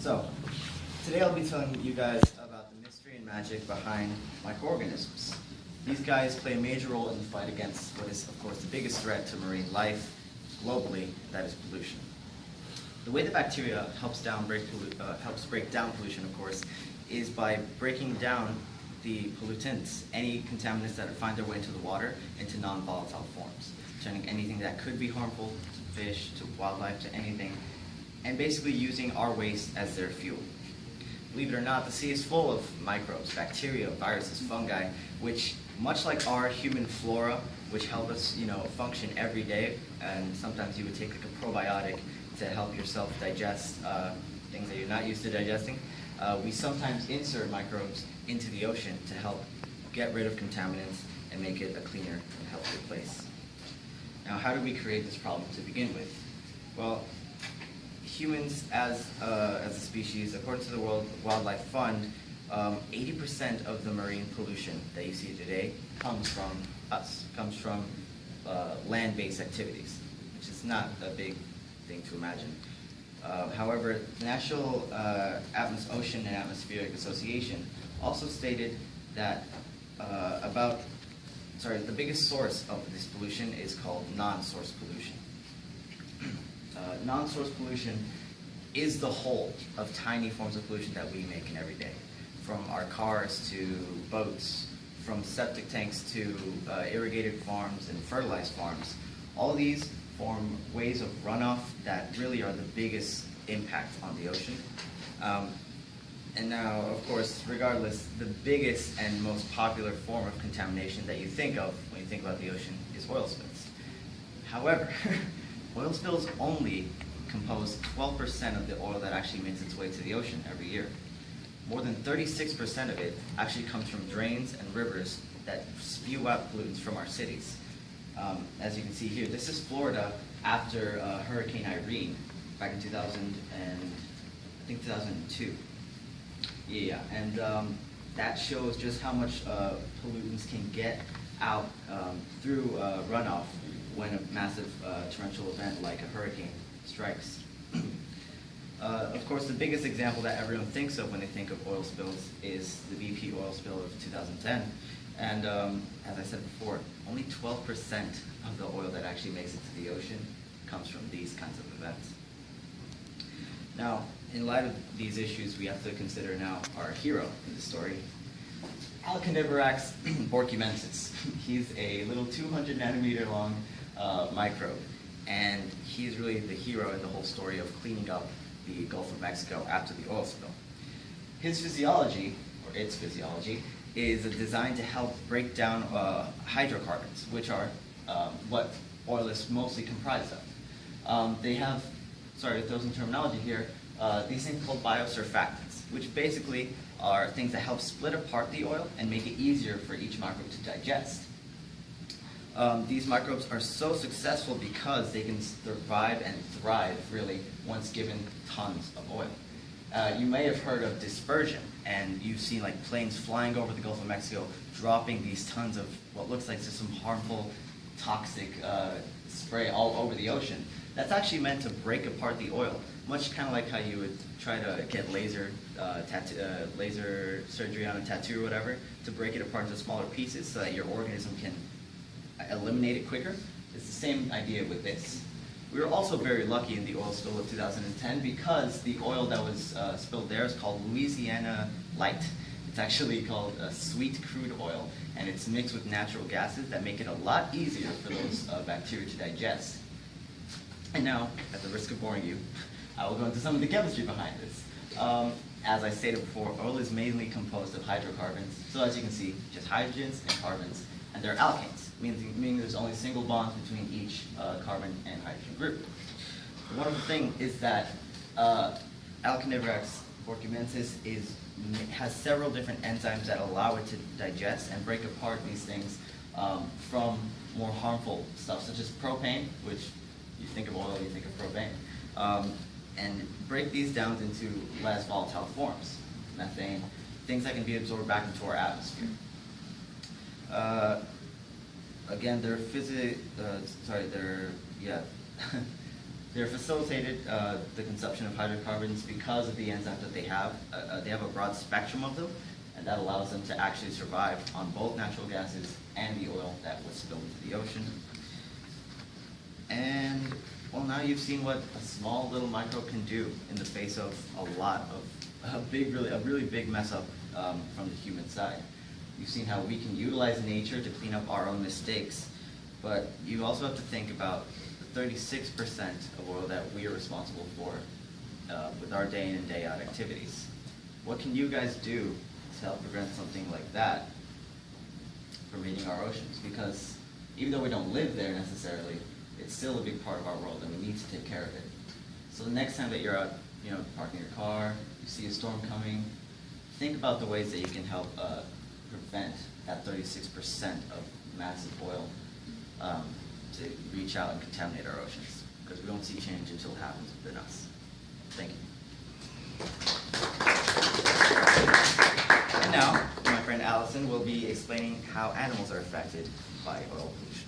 So, today I'll be telling you guys about the mystery and magic behind microorganisms. These guys play a major role in the fight against what is, of course, the biggest threat to marine life globally, that is pollution. The way the bacteria helps break down pollution, of course, is by breaking down the pollutants, any contaminants that find their way into the water, into non-volatile forms, turning anything that could be harmful to fish, to wildlife, to anything, and basically using our waste as their fuel. Believe it or not, the sea is full of microbes, bacteria, viruses, fungi, which, much like our human flora, which help us, function every day, and sometimes you would take like a probiotic to help yourself digest things that you're not used to digesting. We sometimes insert microbes into the ocean to help get rid of contaminants and make it a cleaner and healthier place. Now, how did we create this problem to begin with? Well, humans as a species, according to the World Wildlife Fund, 80% of the marine pollution that you see today comes from us, comes from land-based activities, which is not a big thing to imagine. However, the National Ocean and Atmospheric Association also stated that the biggest source of this pollution is called non-source pollution. Non-source pollution is the whole of tiny forms of pollution that we make in every day, from our cars to boats, from septic tanks to irrigated farms and fertilized farms. All these form ways of runoff that really are the biggest impact on the ocean. And now, of course, regardless, the biggest and most popular form of contamination that you think of when you think about the ocean is oil spills. However, oil spills only compose 12% of the oil that actually makes its way to the ocean every year. More than 36% of it actually comes from drains and rivers that spew out pollutants from our cities. As you can see here, this is Florida after Hurricane Irene back in 2002. Yeah, and that shows just how much pollutants can get out through runoff when a massive torrential event like a hurricane strikes. Of course, the biggest example that everyone thinks of when they think of oil spills is the BP oil spill of 2010. And as I said before, only 12% of the oil that actually makes it to the ocean comes from these kinds of events. Now, in light of these issues, we have to consider now our hero in the story, Alcanivirax borcumensis. He's a little 200 nanometer long microbe, and he's really the hero in the whole story of cleaning up the Gulf of Mexico after the oil spill. His physiology, or its physiology, is designed to help break down hydrocarbons, which are what oil is mostly comprised of. They have, sorry to throw some terminology here, these things called biosurfactants, which basically are things that help split apart the oil and make it easier for each microbe to digest. These microbes are so successful because they can survive and thrive, really, once given tons of oil. You may have heard of dispersion, and you've seen like planes flying over the Gulf of Mexico, dropping these tons of what looks like just some harmful, toxic spray all over the ocean. That's actually meant to break apart the oil, much kind of like how you would try to get laser surgery on a tattoo or whatever, to break it apart into smaller pieces so that your organism can eliminate it quicker. It's the same idea with this. We were also very lucky in the oil spill of 2010 because the oil that was spilled there is called Louisiana Light. It's actually called sweet crude oil, and it's mixed with natural gases that make it a lot easier for those bacteria to digest. And now, at the risk of boring you, I will go into some of the chemistry behind this. As I stated before, oil is mainly composed of hydrocarbons. So as you can see, just hydrogens and carbons, and they're alkanes, meaning there's only single bonds between each carbon and hydrogen group. The wonderful thing is that Alcanivirax borcumensis has several different enzymes that allow it to digest and break apart these things from more harmful stuff, such as propane, which you think of oil, you think of propane, and break these down into less volatile forms, methane, things that can be absorbed back into our atmosphere. Again, They're facilitated, the consumption of hydrocarbons because of the enzymes that they have. They have a broad spectrum of them, and that allows them to actually survive on both natural gases and the oil that was spilled into the ocean. And, well, now you've seen what a small little microbe can do in the face of a really big mess up from the human side. You've seen how we can utilize nature to clean up our own mistakes, but you also have to think about the 36% of oil that we are responsible for with our day in and day out activities. What can you guys do to help prevent something like that from hitting our oceans? Because even though we don't live there necessarily, it's still a big part of our world, and we need to take care of it. So the next time that you're out, parking your car, you see a storm coming, think about the ways that you can help prevent that 36% of massive oil to reach out and contaminate our oceans, because we won't see change until it happens within us. Thank you. And now, my friend Allison will be explaining how animals are affected by oil pollution.